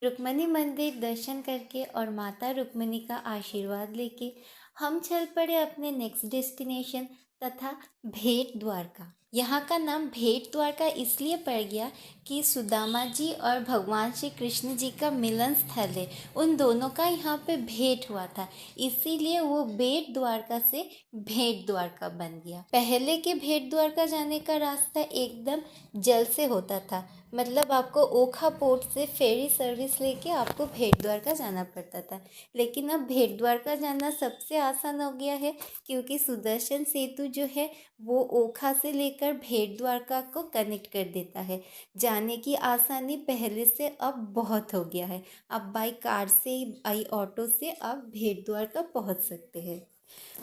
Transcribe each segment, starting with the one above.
रुक्मणी मंदिर दर्शन करके और माता रुक्मणी का आशीर्वाद लेके हम चल पड़े अपने नेक्स्ट डेस्टिनेशन तथा भेंट द्वारका। यहाँ का नाम भेंट द्वारका इसलिए पड़ गया कि सुदामा जी और भगवान श्री कृष्ण जी का मिलन स्थल है। उन दोनों का यहाँ पे भेंट हुआ था, इसीलिए वो भेंट द्वारका से भेंट द्वारका बन गया। पहले के भेंट द्वारका जाने का रास्ता एकदम जल से होता था, मतलब आपको ओखा पोर्ट से फेरी सर्विस लेके आपको भेंट द्वारका जाना पड़ता था। लेकिन अब भेंट द्वारका जाना सबसे आसान हो गया है, क्योंकि सुदर्शन सेतु जो है वो ओखा से लेकर भेंट द्वारका को कनेक्ट कर देता है। जाने की आसानी पहले से अब बहुत हो गया है। अब बाई कार से, बाई ऑटो से आप भेंट द्वारका पहुंच सकते हैं।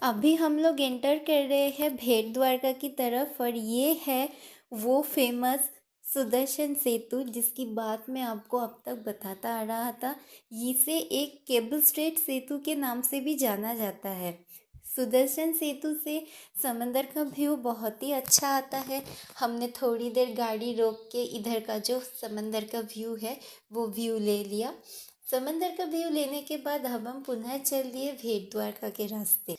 अभी हम लोग एंटर कर रहे हैं भेंट द्वारका की तरफ, और ये है वो फेमस सुदर्शन सेतु जिसकी बात मैं आपको अब तक बताता आ रहा था। इसे एक केबल स्ट्रेट सेतु के नाम से भी जाना जाता है। सुदर्शन सेतु से समंदर का व्यू बहुत ही अच्छा आता है। हमने थोड़ी देर गाड़ी रोक के इधर का जो समंदर का व्यू है वो व्यू ले लिया। समंदर का व्यू लेने के बाद हम पुनः चल दिए भेंट द्वारका के रास्ते।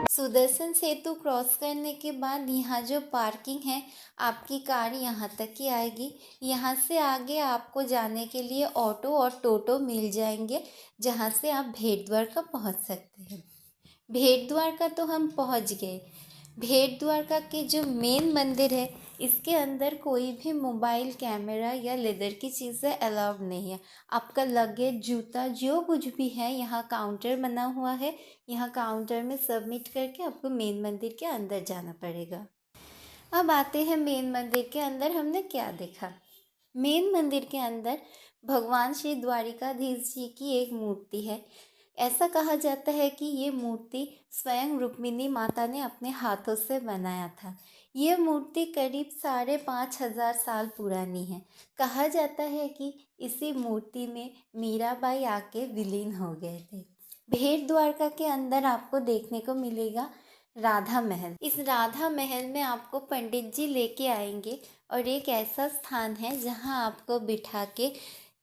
सुदर्शन सेतु क्रॉस करने के बाद यहाँ जो पार्किंग है, आपकी कार यहाँ तक ही आएगी। यहाँ से आगे आपको जाने के लिए ऑटो और टोटो मिल जाएंगे, जहाँ से आप भेंट द्वारका पहुँच सकते हैं। भेंट द्वारका तो हम पहुँच गए। भेंट द्वारका के जो मेन मंदिर है, इसके अंदर कोई भी मोबाइल कैमरा या लेदर की चीज़ें अलाउड नहीं है। आपका लगेज, जूता, जो कुछ भी है, यहाँ काउंटर बना हुआ है। यहाँ काउंटर में सबमिट करके आपको मेन मंदिर के अंदर जाना पड़ेगा। अब आते हैं मेन मंदिर के अंदर हमने क्या देखा। मेन मंदिर के अंदर भगवान श्री द्वारिकाधीश जी की एक मूर्ति है। ऐसा कहा जाता है कि ये मूर्ति स्वयं रुक्मिणी माता ने अपने हाथों से बनाया था। ये मूर्ति करीब 5,500 साल पुरानी है। कहा जाता है कि इसी मूर्ति में मीराबाई आके विलीन हो गए थे। भेंट द्वारका के अंदर आपको देखने को मिलेगा राधा महल। इस राधा महल में आपको पंडित जी लेके आएंगे, और एक ऐसा स्थान है जहां आपको बिठा के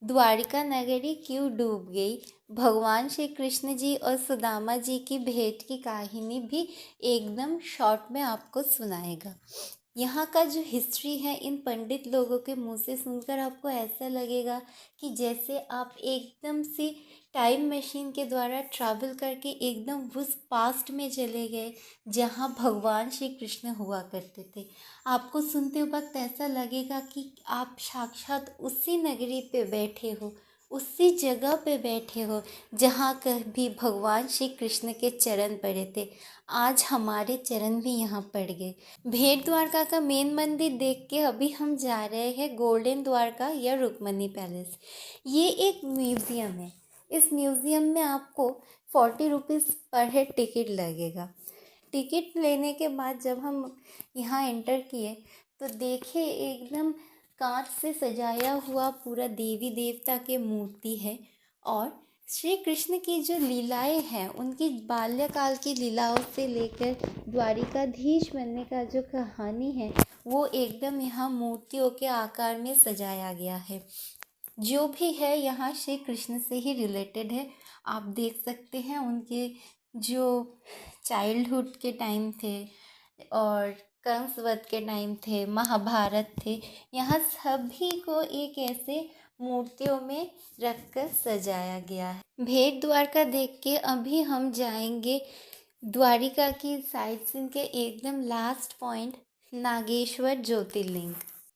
द्वारिका नगरी क्यों डूब गई, भगवान श्री कृष्ण जी और सुदामा जी की भेंट की कहानी भी एकदम शॉर्ट में आपको सुनाएगा। यहाँ का जो हिस्ट्री है, इन पंडित लोगों के मुंह से सुनकर आपको ऐसा लगेगा कि जैसे आप एकदम से टाइम मशीन के द्वारा ट्रैवल करके एकदम उस पास्ट में चले गए जहाँ भगवान श्री कृष्ण हुआ करते थे। आपको सुनते वक्त ऐसा लगेगा कि आप साक्षात उसी नगरी पे बैठे हो, उसी जगह पे बैठे हो जहाँ कभी भगवान श्री कृष्ण के चरण पड़े थे। आज हमारे चरण भी यहाँ पड़ गए। भेंट द्वारका का मेन मंदिर देख के अभी हम जा रहे हैं गोल्डन द्वारका या रुक्मणी पैलेस। ये एक म्यूज़ियम है। इस म्यूज़ियम में आपको 40 रुपीज़ पर हेड टिकट लगेगा। टिकट लेने के बाद जब हम यहाँ एंटर किए तो देखे एकदम कांच से सजाया हुआ पूरा देवी देवता के मूर्ति है, और श्री कृष्ण की जो लीलाएं हैं, उनकी बाल्यकाल की लीलाओं से लेकर द्वारिकाधीश बनने का जो कहानी है, वो एकदम यहाँ मूर्तियों के आकार में सजाया गया है। जो भी है यहाँ श्री कृष्ण से ही रिलेटेड है। आप देख सकते हैं उनके जो चाइल्डहुड के टाइम थे और कंसवध के टाइम थे, महाभारत थे, यहाँ सभी को एक ऐसे मूर्तियों में रखकर सजाया गया है। भेंट द्वारका देख के अभी हम जाएंगे द्वारिका की साइट सीइंग के एकदम लास्ट पॉइंट, नागेश्वर ज्योतिर्लिंग।